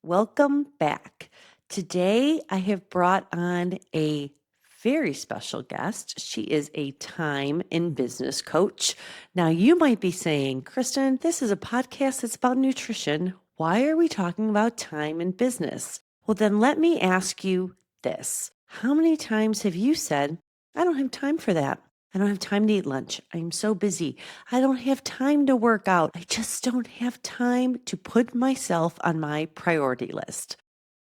Welcome back. Today, I have brought on a very special guest. She is a time and business coach. Now, you might be saying, Kristen, this is a podcast that's about nutrition. Why are we talking about time and business? Well, then let me ask you this. How many times have you said, I don't have time for that? I don't have time to eat lunch. I'm so busy. I don't have time to work out. I just don't have time to put myself on my priority list.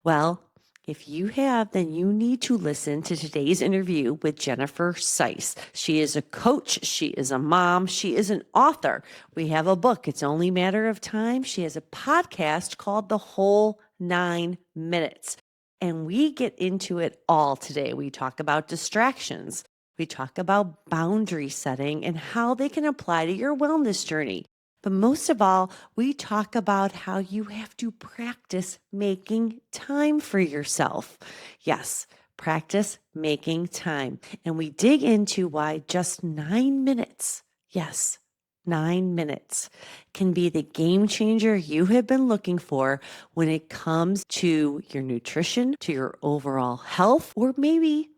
Well, if you have, then you need to listen to today's interview with Jennifer Sise. She is a coach. She is a mom. She is an author. We have a book. It's only a matter of time. She has a podcast called The Whole 9 Minutes. And we get into it all today. We talk about distractions. We talk about boundary setting and how they can apply to your wellness journey. But most of all, we talk about how you have to practice making time for yourself. Yes, practice making time. And we dig into why just 9 minutes, yes, 9 minutes can be the game changer you have been looking for when it comes to your nutrition, to your overall health, or maybe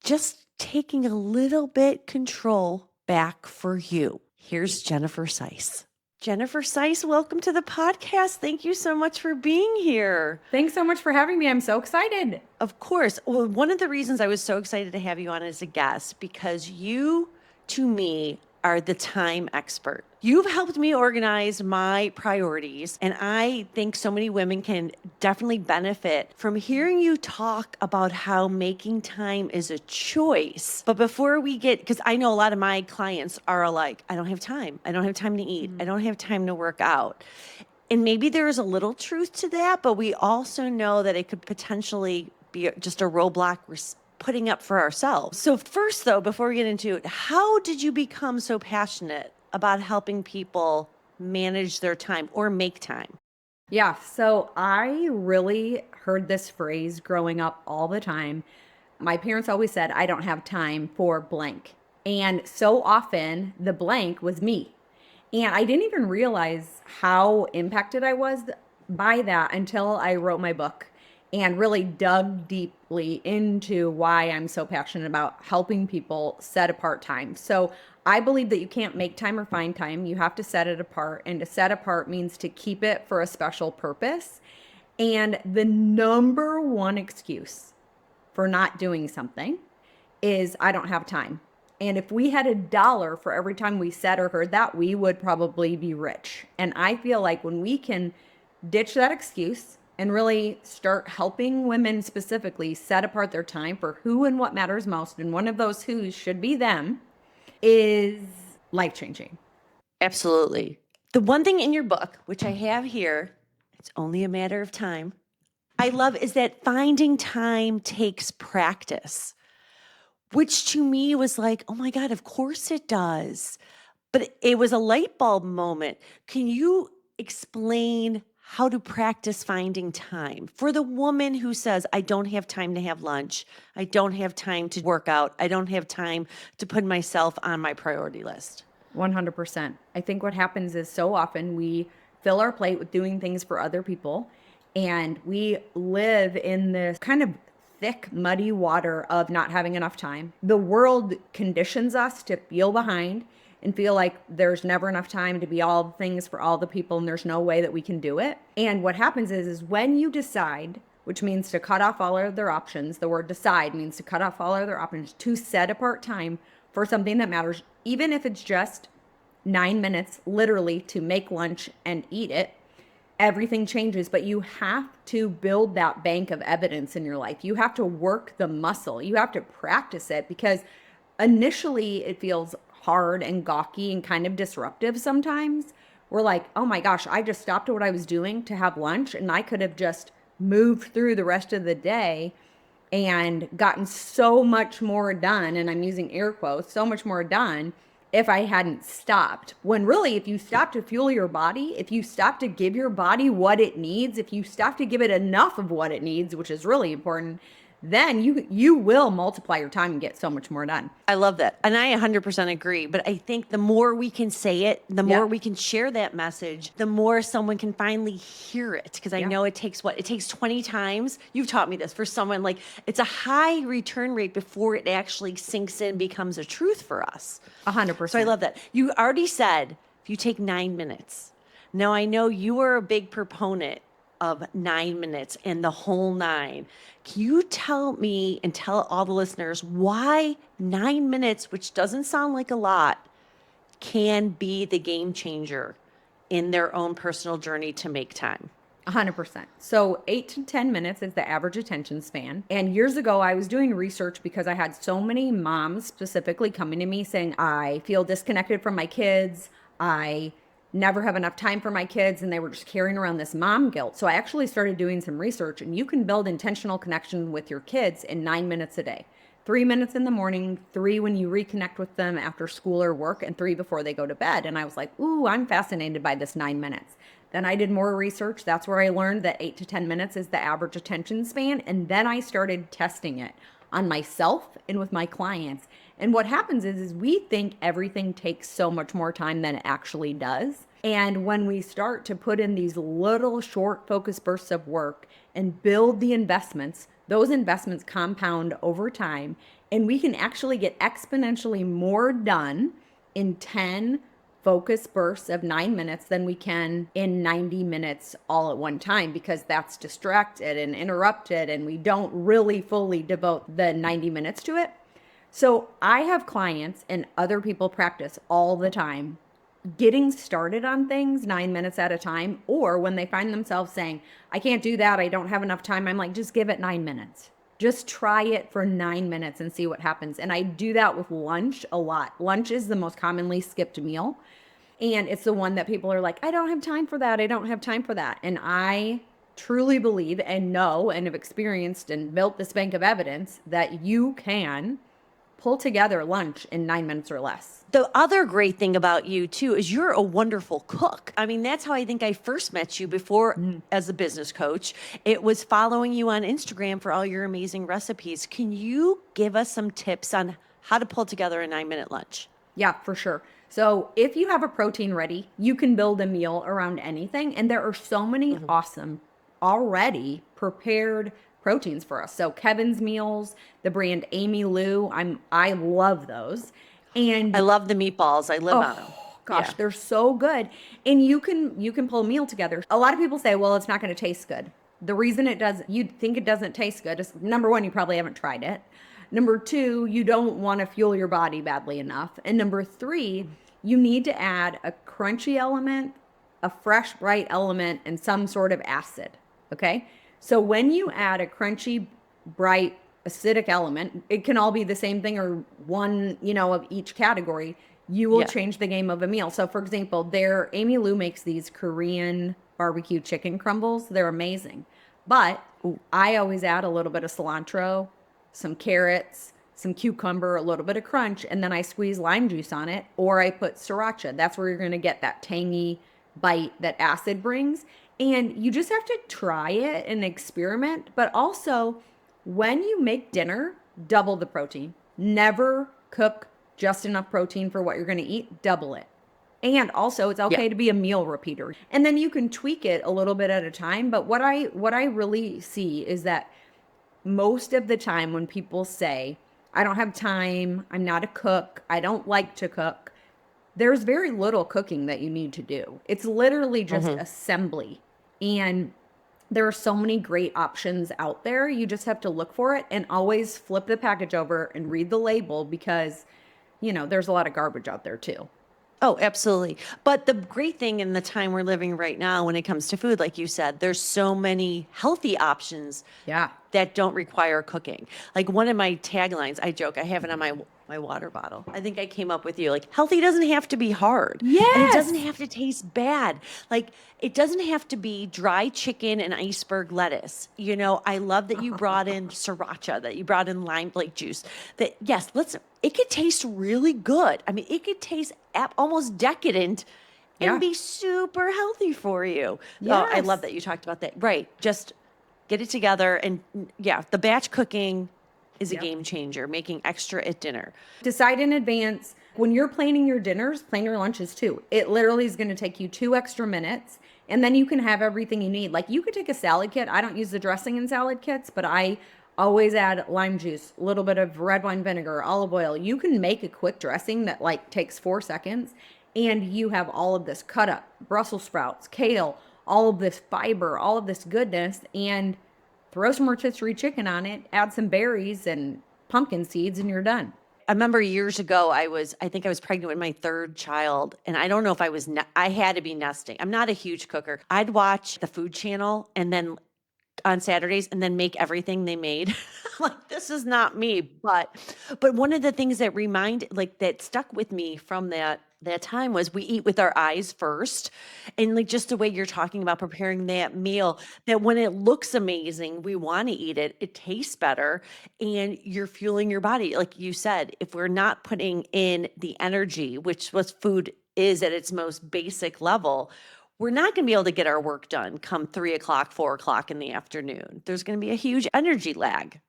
just taking a little bit control back for you. Here's Jennifer Sise. Jennifer Sise, welcome to the podcast. Thank you so much for being here. Thanks so much for having me. I'm so excited. Of course. Well, one of the reasons I was so excited to have you on as a guest, because you, to me, are the time expert. You've helped me organize my priorities, and I think so many women can definitely benefit from hearing you talk about how making time is a choice. But before we get, because I know a lot of my clients are like, I don't have time. I don't have time to eat. I don't have time to work out. And maybe there is a little truth to that, but we also know that it could potentially be just a roadblock we're putting up for ourselves. So first, though, before we get into it, how did you become so passionate about helping people manage their time or make time? Yeah, so I really heard this phrase growing up all the time. My parents always said, I don't have time for blank. And so often the blank was me. And I didn't even realize how impacted I was by that until I wrote my book and really dug deeply into why I'm so passionate about helping people set apart time. So I believe that you can't make time or find time. You have to set it apart. And to set apart means to keep it for a special purpose. And the number one excuse for not doing something is I don't have time. And if we had $1 for every time we said or heard that, we would probably be rich. And I feel like when we can ditch that excuse and really start helping women specifically set apart their time for who and what matters most, and one of those who's should be them, is life-changing. Absolutely. The one thing in your book, which I have here, it's only a matter of time, I love is that finding time takes practice, which to me was like, oh my God, of course it does. But it was a light bulb moment. Can you explain how to practice finding time for the woman who says, I don't have time to have lunch. I don't have time to work out. I don't have time to put myself on my priority list? 100%. I think what happens is so often we fill our plate with doing things for other people, and we live in this kind of thick, muddy water of not having enough time. The world conditions us to feel behind and feel like there's never enough time to be all the things for all the people, and there's no way that we can do it. And what happens is when you decide, which means to cut off all other options, the word decide means to cut off all other options, to set apart time for something that matters, even if it's just 9 minutes, literally, to make lunch and eat it, everything changes. But you have to build that bank of evidence in your life. You have to work the muscle. You have to practice it, because initially it feels hard and gawky and kind of disruptive sometimes. We're like, oh my gosh, I just stopped what I was doing to have lunch, and I could have just moved through the rest of the day and gotten so much more done, and I'm using air quotes, so much more done if I hadn't stopped. When really, if you stop to fuel your body, if you stop to give your body what it needs, if you stop to give it enough of what it needs, which is really important, then you will multiply your time and get so much more done. I love that. And I 100% agree. But I think the more we can say it, the more Yep. we can share that message, the more someone can finally hear it. Because I Yeah. know it takes what? It takes 20 times. You've taught me this for someone like it's a high return rate before it actually sinks in, becomes a truth for us. So I 100%. love that. You already said if you take 9 minutes. Now I know you are a big proponent of 9 minutes and the whole nine. Can you tell me and tell all the listeners why 9 minutes, which doesn't sound like a lot, can be the game changer in their own personal journey to make time? 100%. So 8 to 10 minutes is the average attention span. And years ago, I was doing research because I had so many moms specifically coming to me saying, I feel disconnected from my kids. I never have enough time for my kids. And they were just carrying around this mom guilt. So I actually started doing some research, and you can build intentional connection with your kids in 9 minutes a day. 3 minutes in the morning, 3 when you reconnect with them after school or work, and 3 before they go to bed. And I was like, ooh, I'm fascinated by this 9 minutes. Then I did more research. That's where I learned that 8 to 10 minutes is the average attention span. And then I started testing it on myself and with my clients. And what happens is we think everything takes so much more time than it actually does. And when we start to put in these little short focus bursts of work and build the investments, those investments compound over time, and we can actually get exponentially more done in 10 focus bursts of 9 minutes than we can in 90 minutes all at one time, because that's distracted and interrupted and we don't really fully devote the 90 minutes to it. So I have clients and other people practice all the time getting started on things 9 minutes at a time, or when they find themselves saying, I can't do that, I don't have enough time, I'm like, just give it 9 minutes. Just try it for 9 minutes and see what happens. And I do that with lunch a lot. Lunch is the most commonly skipped meal. And it's the one that people are like, I don't have time for that. I don't have time for that. And I truly believe and know and have experienced and built this bank of evidence that you can pull together lunch in 9 minutes or less. The other great thing about you too is you're a wonderful cook. I mean, that's how I think I first met you before as a business coach. It was following you on Instagram for all your amazing recipes. Can you give us some tips on how to pull together a 9 minute lunch? Yeah, for sure. So if you have a protein ready, you can build a meal around anything. And there are so many awesome, already prepared proteins for us. So Kevin's Meals, the brand Amy Lou, I love those. And I love the meatballs. I live on them. gosh, Yeah. they're so good. And you can pull a meal together. A lot of people say, well, it's not going to taste good. The reason it does, you'd think it doesn't taste good is, number one, you probably haven't tried it. Number two, you don't want to fuel your body badly enough. And number three, you need to add a crunchy element, a fresh, bright element, and some sort of acid. Okay? So when you add a crunchy, bright, acidic element, it can all be the same thing or one, of each category. You will Yeah. change the game of a meal. So for example, Amy Lou makes these Korean barbecue chicken crumbles. They're amazing. But I always add a little bit of cilantro, some carrots, some cucumber, a little bit of crunch, and then I squeeze lime juice on it, or I put sriracha. That's where you're going to get that tangy bite that acid brings. And you just have to try it and experiment. But also, when you make dinner, double the protein. Never cook just enough protein for what you're going to eat, double it. And also, it's okay to be a meal repeater. And then you can tweak it a little bit at a time. But what I really see is that most of the time when people say, I don't have time, I'm not a cook, I don't like to cook, there's very little cooking that you need to do. It's literally just assembly. And there are so many great options out there. You just have to look for it and always flip the package over and read the label, because, there's a lot of garbage out there too. Oh, absolutely. But the great thing in the time we're living right now when it comes to food, like you said, there's so many healthy options Yeah. that don't require cooking. Like one of my taglines, I joke, I have it on my water bottle. I think I came up with you, like, healthy doesn't have to be hard. And it doesn't Yes. have to taste bad. Like, it doesn't have to be dry chicken and iceberg lettuce. I love that you brought in sriracha, that you brought in lime like juice. That, yes, it could taste really good. I mean, it could taste almost decadent and Yeah. be super healthy for you. Oh, I love Yes. that you talked about that. Right. Just get it together. And yeah, the batch cooking is a Yep. game changer, making extra at dinner. Decide in advance. When you're planning your dinners, plan your lunches too. It literally is going to take you 2 extra minutes, and then you can have everything you need. Like you could take a salad kit. I don't use the dressing in salad kits, but I always add lime juice, a little bit of red wine vinegar, olive oil. You can make a quick dressing that like takes 4 seconds, and you have all of this cut up Brussels sprouts, kale, all of this fiber, all of this goodness, and throw some rotisserie chicken on it, add some berries and pumpkin seeds, and you're done. I remember years ago, I think I was pregnant with my third child, and I don't know if I had to be nesting. I'm not a huge cooker. I'd watch the Food Channel and then on Saturdays and then make everything they made. Like, this is not me, but one of the things that that stuck with me from that time was we eat with our eyes first. And like just the way you're talking about preparing that meal, that when it looks amazing, we want to eat it. It tastes better and you're fueling your body. Like you said, if we're not putting in the energy, which what food is at its most basic level, we're not going to be able to get our work done come 3 o'clock, 4 o'clock in the afternoon. There's going to be a huge energy lag.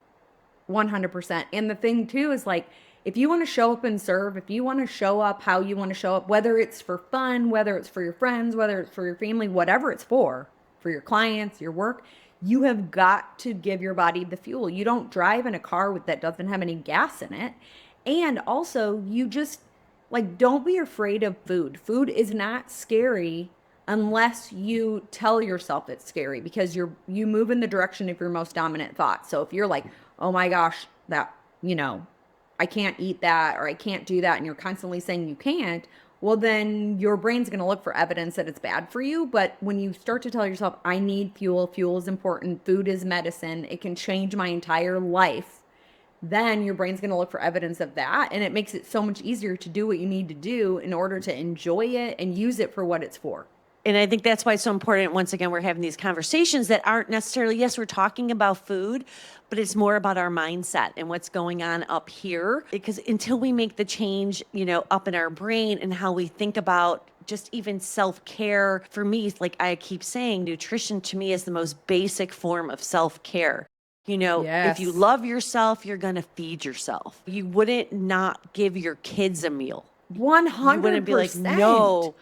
100%. And the thing too is like, if you want to show up and serve, if you want to show up how you want to show up, whether it's for fun, whether it's for your friends, whether it's for your family, whatever it's for your clients, your work, you have got to give your body the fuel. You don't drive in a car that doesn't have any gas in it. And also, you just like, don't be afraid of food. Food is not scary unless you tell yourself it's scary, because you move in the direction of your most dominant thought. So if you're like, oh my gosh, that, I can't eat that or I can't do that, and you're constantly saying you can't, well, then your brain's going to look for evidence that it's bad for you. But when you start to tell yourself, I need fuel, fuel is important, food is medicine, it can change my entire life, then your brain's going to look for evidence of that. And it makes it so much easier to do what you need to do in order to enjoy it and use it for what it's for. And I think that's why it's so important. Once again, we're having these conversations that aren't necessarily, yes, we're talking about food, but it's more about our mindset and what's going on up here. Because until we make the change, up in our brain and how we think about just even self-care, for me, like I keep saying, nutrition to me is the most basic form of self-care. If you Yes. love yourself, you're going to feed yourself. You wouldn't not give your kids a meal. You wouldn't be like, 100%.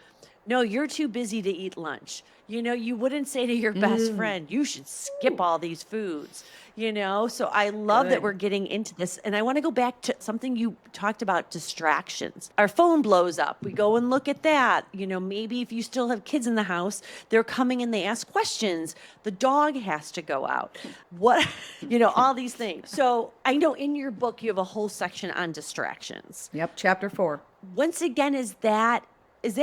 no, you're too busy to eat lunch. You wouldn't say to your best friend, you should skip all these foods, So I love that we're Good. getting into this. And I want to go back to something you talked about, distractions. Our phone blows up. We go and look at that. Maybe if you still have kids in the house, they're coming and they ask questions. The dog has to go out. What, all these things. So I know in your book, you have a whole section on distractions. Yep. Chapter 4. Once again, is that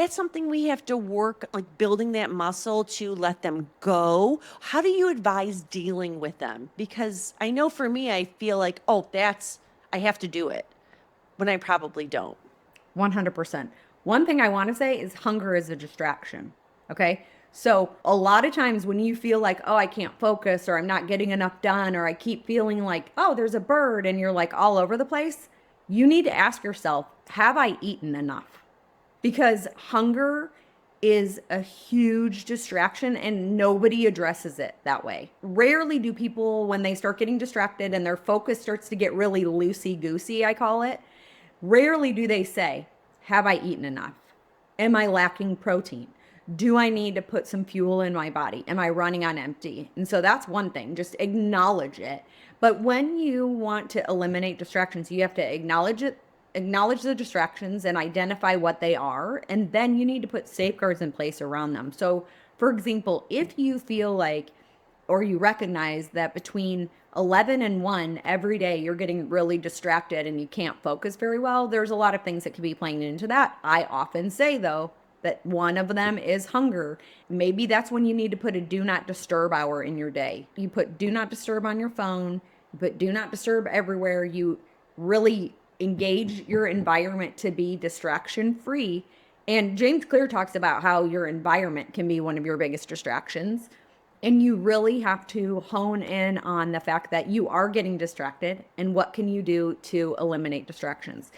something we have to work, like building that muscle to let them go? How do you advise dealing with them? Because I know for me, I feel like, I have to do it when I probably don't. 100%. One thing I want to say is hunger is a distraction. Okay. So a lot of times when you feel like, oh, I can't focus, or I'm not getting enough done, or I keep feeling like, oh, there's a bird, and you're like all over the place, you need to ask yourself, have I eaten enough? Because hunger is a huge distraction and nobody addresses it that way. Rarely do people, when they start getting distracted and their focus starts to get really loosey goosey, I call it, rarely do they say, have I eaten enough? Am I lacking protein? Do I need to put some fuel in my body? Am I running on empty? And so that's one thing, just acknowledge it. But when you want to eliminate distractions, you have to acknowledge it, acknowledge the distractions and identify what they are, and then you need to put safeguards in place around them. So for example, if you feel like, or you recognize that between 11 and 1 every day you're getting really distracted and you can't focus very well, there's a lot of things that could be playing into that. I often say though that one of them is hunger. Maybe that's when you need to put a do not disturb hour in your day. You put do not disturb on your phone, you put do not disturb everywhere. You really engage your environment to be distraction free. And James Clear talks about how your environment can be one of your biggest distractions. And you really have to hone in on the fact that you are getting distracted and what can you do to eliminate distractions.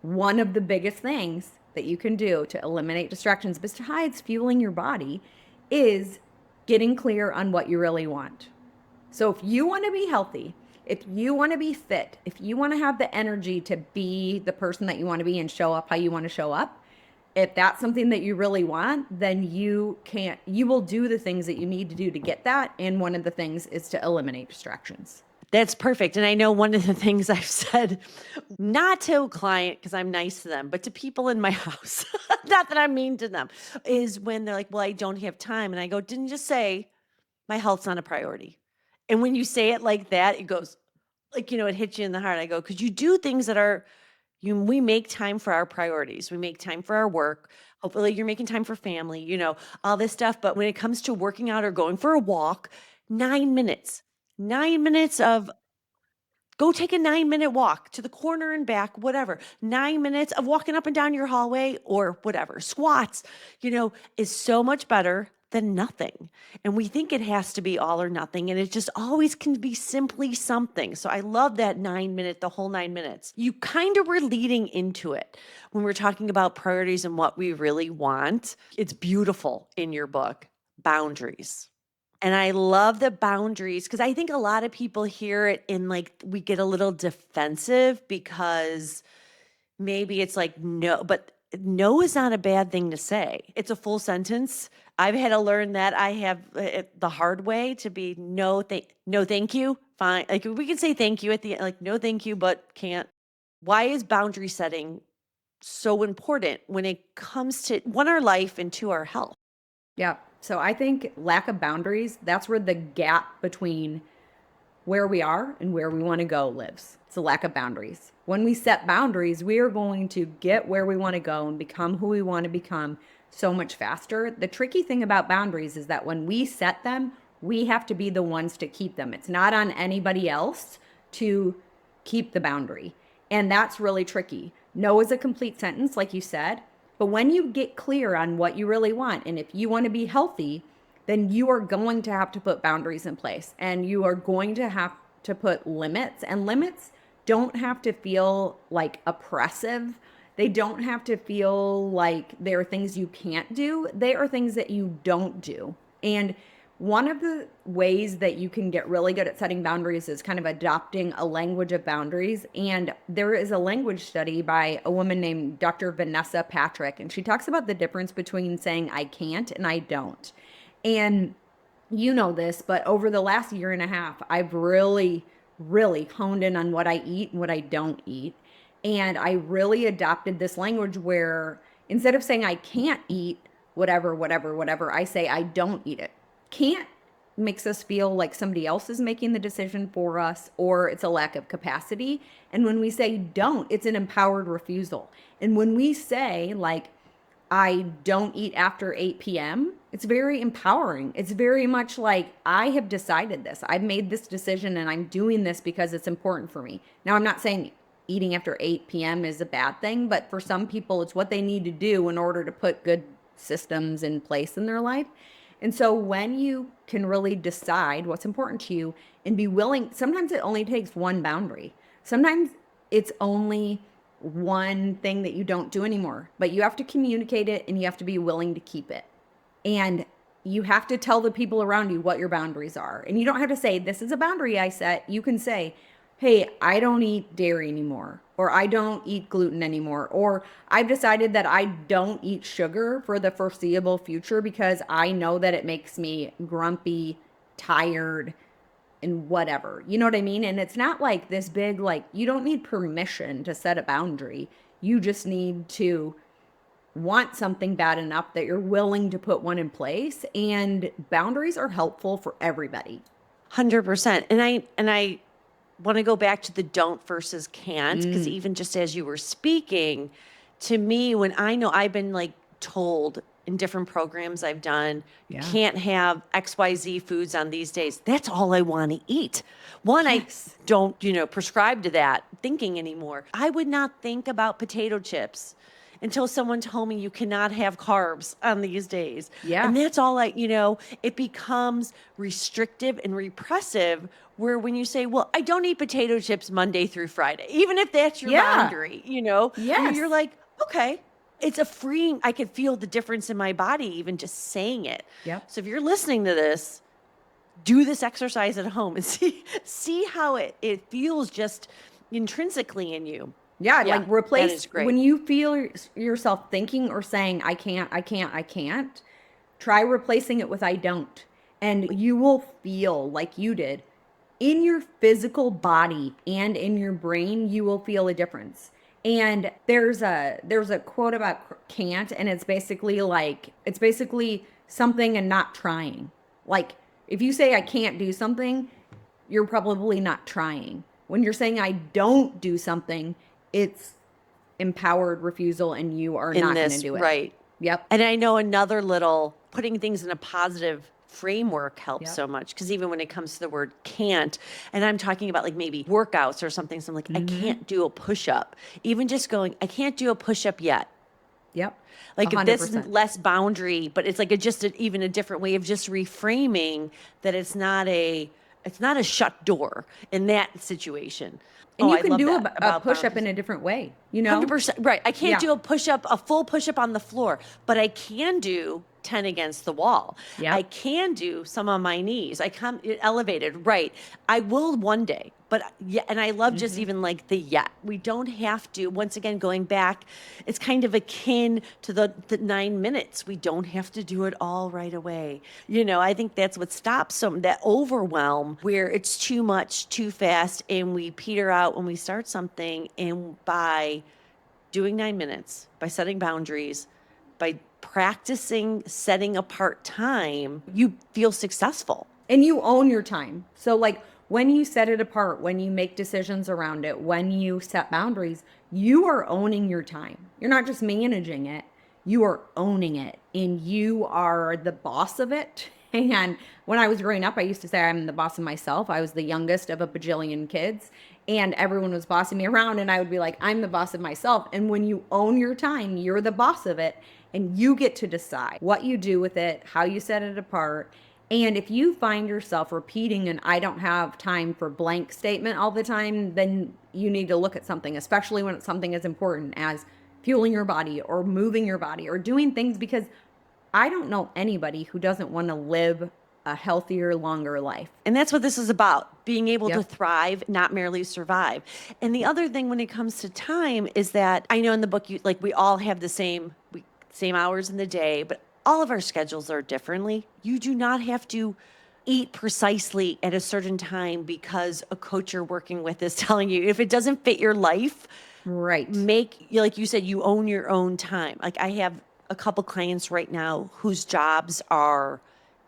One of the biggest things that you can do to eliminate distractions, besides fueling your body, is getting clear on what you really want. So if you want to be healthy, if you want to be fit, if you want to have the energy to be the person that you want to be and show up how you want to show up, if that's something that you really want, then you will do the things that you need to do to get that. And one of the things is to eliminate distractions. That's perfect. And I know one of the things I've said, not to a client because I'm nice to them, but to people in my house, not that I'm mean to them, is when they're like, well, I don't have time. And I go, didn't just say my health's not a priority. And when you say it like that, it goes like, it hits you in the heart. I go, because you do things that are, we make time for our priorities. We make time for our work. Hopefully you're making time for family, all this stuff. But when it comes to working out or going for a walk, 9 minutes, 9 minutes of go take a 9-minute walk to the corner and back, whatever. 9 minutes of walking up and down your hallway or whatever. Squats, is so much better than nothing. And we think it has to be all or nothing. And it just always can be simply something. So I love that 9-minute, the whole 9 minutes. You kind of were leading into it when we're talking about priorities and what we really want. It's beautiful in your book, boundaries. And I love the boundaries because I think a lot of people hear it and like we get a little defensive because maybe it's like no, but no is not a bad thing to say. It's a full sentence. I've had to learn that I have it the hard way to be no, no, thank you. Fine. Like we can say thank you at the end, like no, thank you, but can't. Why is boundary setting so important when it comes to one, our life and two, our health? Yeah. So I think lack of boundaries, that's where the gap between where we are and where we want to go lives. It's a lack of boundaries. When we set boundaries, we are going to get where we want to go and become who we want to become so much faster. The tricky thing about boundaries is that when we set them, we have to be the ones to keep them. It's not on anybody else to keep the boundary. And that's really tricky. No is a complete sentence, like you said. But when you get clear on what you really want, and if you want to be healthy, then you are going to have to put boundaries in place and you are going to have to put limits. And limits don't have to feel like oppressive. They don't have to feel like there are things you can't do. They are things that you don't do. And one of the ways that you can get really good at setting boundaries is kind of adopting a language of boundaries. And there is a language study by a woman named Dr. Vanessa Patrick, and she talks about the difference between saying I can't and I don't. And you know this, but over the last year and a half, I've really, really honed in on what I eat and what I don't eat. And I really adopted this language where instead of saying I can't eat whatever, whatever, whatever, I say I don't eat it. Can't makes us feel like somebody else is making the decision for us or it's a lack of capacity. And when we say don't, it's an empowered refusal. And when we say like, I don't eat after 8 p.m., it's very empowering. It's very much like I have decided this. I've made this decision and I'm doing this because it's important for me. Now, I'm not saying eating after 8 p.m. is a bad thing, but for some people, it's what they need to do in order to put good systems in place in their life. And so when you can really decide what's important to you and be willing, sometimes it only takes one boundary. Sometimes it's only one thing that you don't do anymore, but you have to communicate it and you have to be willing to keep it. And you have to tell the people around you what your boundaries are. And you don't have to say, this is a boundary I set. You can say, hey, I don't eat dairy anymore, or I don't eat gluten anymore, or I've decided that I don't eat sugar for the foreseeable future because I know that it makes me grumpy, tired, and whatever. You know what I mean? And it's not like this big, like, you don't need permission to set a boundary. You just need to want something bad enough that you're willing to put one in place. And boundaries are helpful for everybody. 100%. And I want to go back to the don't versus can't, because even just as you were speaking to me, when I know I've been like told in different programs I've done, you can't have XYZ foods on these days. That's all I want to eat. One, Yes. I don't, prescribe to that thinking anymore. I would not think about potato chips until someone told me you cannot have carbs on these days. Yeah. And that's all it becomes restrictive and repressive where when you say, well, I don't eat potato chips Monday through Friday, even if that's your boundary, Yes. you're like, okay, it's a freeing, I could feel the difference in my body, even just saying it. Yep. So if you're listening to this, do this exercise at home and see how it feels just intrinsically in you. Yeah, Yeah, like that replace is great. when you feel yourself thinking or saying, I can't, I can't, I can't, try replacing it with I don't. And you will feel like you did in your physical body and in your brain, you will feel a difference. And there's a quote about can't, and it's basically something and not trying. Like if you say I can't do something, you're probably not trying. When you're saying I don't do something, it's empowered refusal and you are In not going to this, do it. right. Yep. And I know another little putting things in a positive framework helps Yep. so much because even when it comes to the word can't, and I'm talking about like maybe workouts or something, so I'm like, I can't do a push up. Even just going, I can't do a push up yet. Yep. Like if this is 100%. less boundary, but it's like even a different way of just reframing that it's not a shut door in that situation. And Oh, you I can love do that a about push up boundaries. in a different way, you know? 100% right. I can't Yeah. do a full push up on the floor, but I can do 10 against the wall. I Yep. can do some on my knees. I come elevated, right. I will one day, but yeah, and I love just even like the yet. We don't have to, once again, going back, it's kind of akin to the 9 minutes. We don't have to do it all right away. I think that's what stops that overwhelm where it's too much, too fast, and we peter out when we start something. And by doing 9 minutes, by setting boundaries, by practicing setting apart time, you feel successful. And you own your time. So, like, when you set it apart, when you make decisions around it, when you set boundaries, you are owning your time. You're not just managing it, you are owning it and you are the boss of it. And when I was growing up, I used to say I'm the boss of myself. I was the youngest of a bajillion kids, and everyone was bossing me around. And I would be like, I'm the boss of myself. And when you own your time, you're the boss of it, and you get to decide what you do with it, how you set it apart. And if you find yourself repeating an I don't have time for blank statement all the time, then you need to look at something, especially when it's something as important as fueling your body or moving your body or doing things, because I don't know anybody who doesn't want to live a healthier, longer life. And that's what this is about, being able to Yep. thrive, not merely survive. And the other thing when it comes to time is that I know in the book, we all have the same hours in the day, but all of our schedules are differently. You do not have to eat precisely at a certain time because a coach you're working with is telling you. If it doesn't fit your life, Right. like you said, you own your own time. Like I have a couple clients right now whose jobs are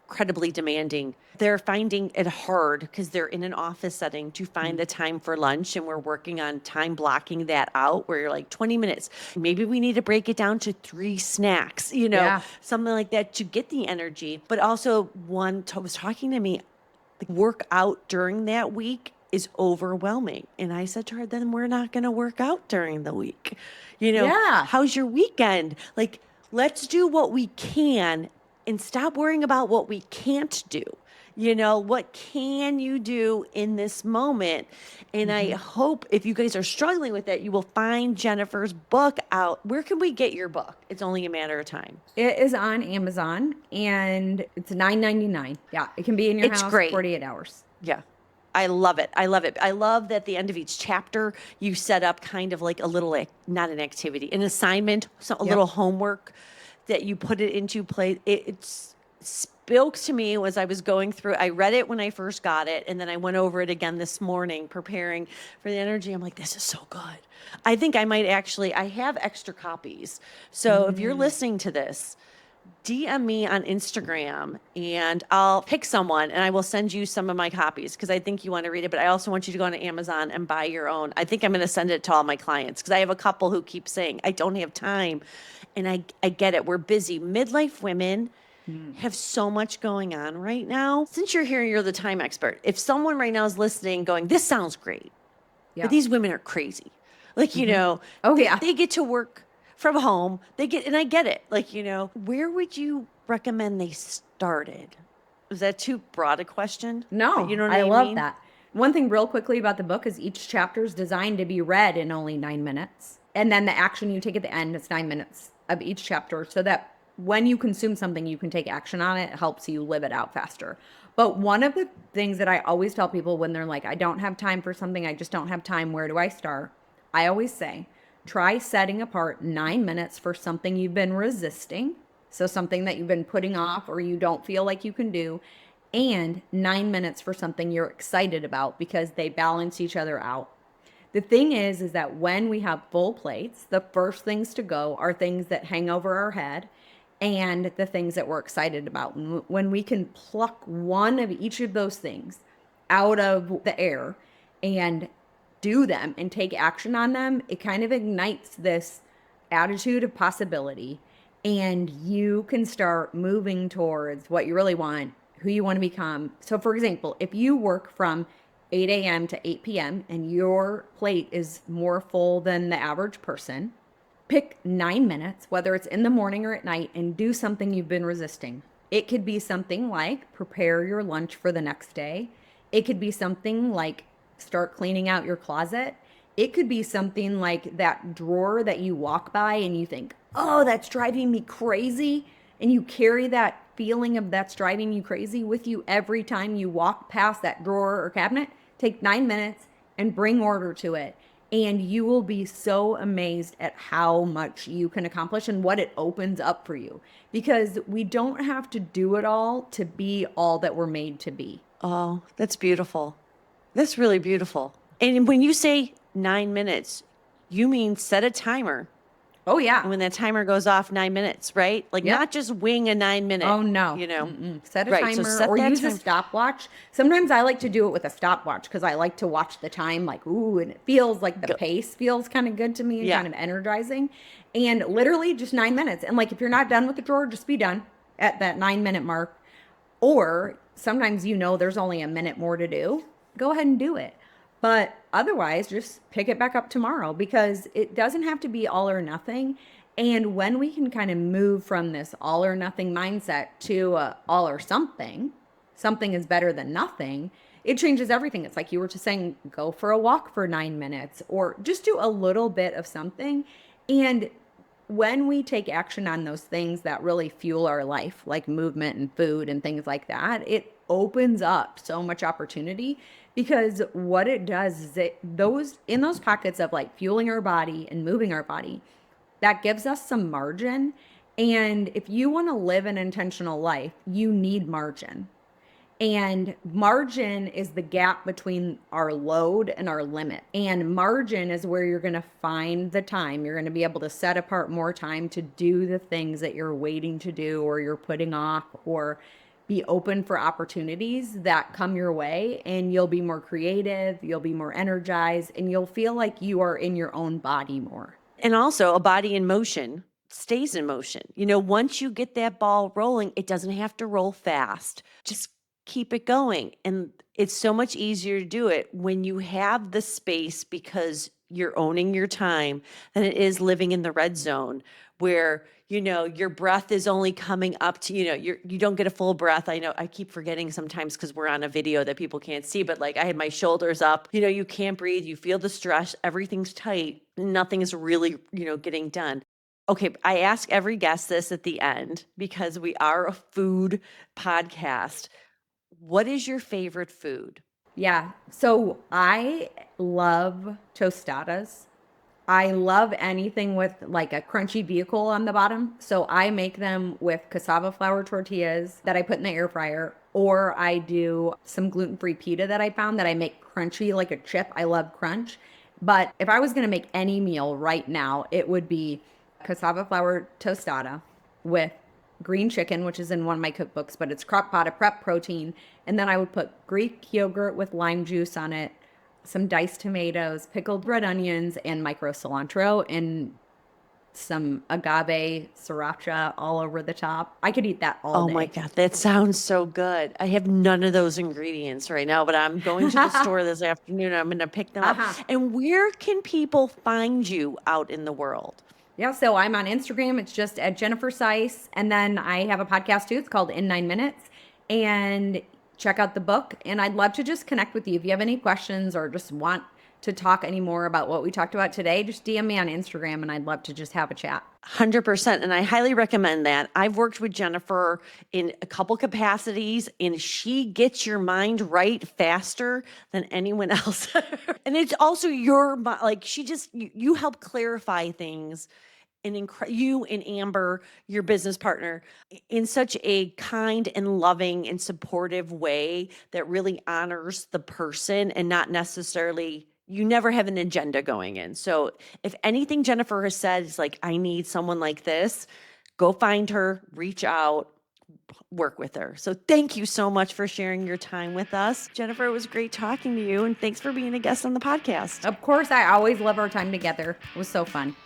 incredibly demanding. They're finding it hard because they're in an office setting to find the time for lunch. And we're working on time blocking that out where you're like 20 minutes. Maybe we need to break it down to 3 snacks, Yeah. something like that to get the energy. But also, was talking to me, the work out during that week is overwhelming. And I said to her, then we're not going to work out during the week. Yeah. How's your weekend? Like, let's do what we can and stop worrying about what we can't do. What can you do in this moment? And I hope if you guys are struggling with that, you will find Jennifer's book out. Where can we get your book? It's only a matter of time. It is on Amazon and it's $9.99. Yeah. It can be in your It's house great. 48 hours. Yeah. I love it. I love it. I love that at the end of each chapter, you set up kind of like a little, not an activity, an assignment, a Yep. little homework that you put it into play. It spoke to me as I was going through. I read it when I first got it, and then I went over it again this morning, preparing for the energy. I'm like, this is so good. I think I might I have extra copies. So if you're listening to this, DM me on Instagram and I'll pick someone and I will send you some of my copies because I think you want to read it. But I also want you to go on Amazon and buy your own. I think I'm going to send it to all my clients because I have a couple who keep saying, I don't have time. And I get it. We're busy. Midlife women have so much going on right now. Since you're here, you're the time expert. If someone right now is listening going, this sounds great, Yeah. but these women are crazy. Like, Oh, yeah. they get to work from home. And I get it. Like, where would you recommend they started? Was that too broad a question? No, But you know what I I love mean? that. One thing, real quickly, about the book is each chapter is designed to be read in only 9 minutes. And then the action you take at the end is 9 minutes of each chapter so that when you consume something, you can take action on it. It helps you live it out faster. But one of the things that I always tell people when they're like, I don't have time for something, I just don't have time, where do I start? I always say, try setting apart 9 minutes for something you've been resisting. So something that you've been putting off or you don't feel like you can do, and 9 minutes for something you're excited about, because they balance each other out. The thing is that when we have full plates, the first things to go are things that hang over our head and the things that we're excited about. When we can pluck one of each of those things out of the air and do them and take action on them, it kind of ignites this attitude of possibility. And you can start moving towards what you really want, who you want to become. So, for example, if you work from 8 a.m. to 8 p.m. and your plate is more full than the average person, pick 9 minutes, whether it's in the morning or at night, and do something you've been resisting. It could be something like prepare your lunch for the next day. It could be something like start cleaning out your closet. It could be something like that drawer that you walk by and you think, oh, that's driving me crazy. And you carry that feeling of that's driving you crazy with you every time you walk past that drawer or cabinet. Take 9 minutes and bring order to it. And you will be so amazed at how much you can accomplish and what it opens up for you. Because we don't have to do it all to be all that we're made to be. Oh, that's beautiful. That's really beautiful. And when you say 9 minutes, you mean set a timer. Oh, And yeah. when that timer goes off, 9 minutes, right? Like Yep. not just wing a 9 minute. Oh, no. You know, Set a right. So timer set or that use a time. stopwatch. Sometimes I like to do it with a stopwatch because I like to watch the time, like, ooh, and it feels like the Go. pace feels kind of good to me and Yeah. kind of energizing. And literally just 9 minutes. And like, if you're not done with the drawer, just be done at that 9 minute mark. Or sometimes there's only a minute more to do. Go ahead and do it. But otherwise, just pick it back up tomorrow, because it doesn't have to be all or nothing. And when we can kind of move from this all or nothing mindset to all or something, something is better than nothing, it changes everything. It's like you were just saying, go for a walk for 9 minutes or just do a little bit of something. And when we take action on those things that really fuel our life, like movement and food and things like that, it opens up so much opportunity. Because what it does is in those pockets of like fueling our body and moving our body, that gives us some margin. And if you want to live an intentional life, you need margin. And margin is the gap between our load and our limit. And margin is where you're going to find the time. You're going to be able to set apart more time to do the things that you're waiting to do or you're putting off, or be open for opportunities that come your way. And you'll be more creative, you'll be more energized, and you'll feel like you are in your own body more. And also, a body in motion stays in motion. Once you get that ball rolling, it doesn't have to roll fast. Just keep it going. And it's so much easier to do it when you have the space, because you're owning your time, than it is living in the red zone where, your breath is only coming up to, you don't get a full breath. I know I keep forgetting sometimes because we're on a video that people can't see, but like I had my shoulders up, you can't breathe, you feel the stress, everything's tight, nothing is really, getting done. Okay, I ask every guest this at the end because we are a food podcast. What is your favorite food? Yeah. So I love tostadas. I love anything with like a crunchy vehicle on the bottom. So I make them with cassava flour tortillas that I put in the air fryer, or I do some gluten-free pita that I found that I make crunchy like a chip. I love crunch. But if I was going to make any meal right now, it would be cassava flour tostada with green chicken, which is in one of my cookbooks, but it's crock pot of prep protein. And then I would put Greek yogurt with lime juice on it, some diced tomatoes, pickled red onions, and micro cilantro, and some agave sriracha all over the top. I could eat that all Oh day. my God, that sounds so good. I have none of those ingredients right now, but I'm going to the store this afternoon. I'm going to pick them up. And where can people find you out in the world? Yeah, so I'm on Instagram. It's just at Jennifer Sise. And then I have a podcast too. It's called In 9 Minutes. And check out the book. And I'd love to just connect with you. If you have any questions or just want to talk anymore about what we talked about today, just DM me on Instagram and I'd love to just have a chat. 100%. And I highly recommend that. I've worked with Jennifer in a couple capacities, and she gets your mind right faster than anyone else. And it's also you help clarify things. And you and Amber, your business partner, in such a kind and loving and supportive way that really honors the person and not necessarily, you never have an agenda going in. So if anything Jennifer has said is like, I need someone like this, go find her, reach out, work with her. So thank you so much for sharing your time with us. Jennifer, it was great talking to you, and thanks for being a guest on the podcast. Of course, I always love our time together. It was so fun.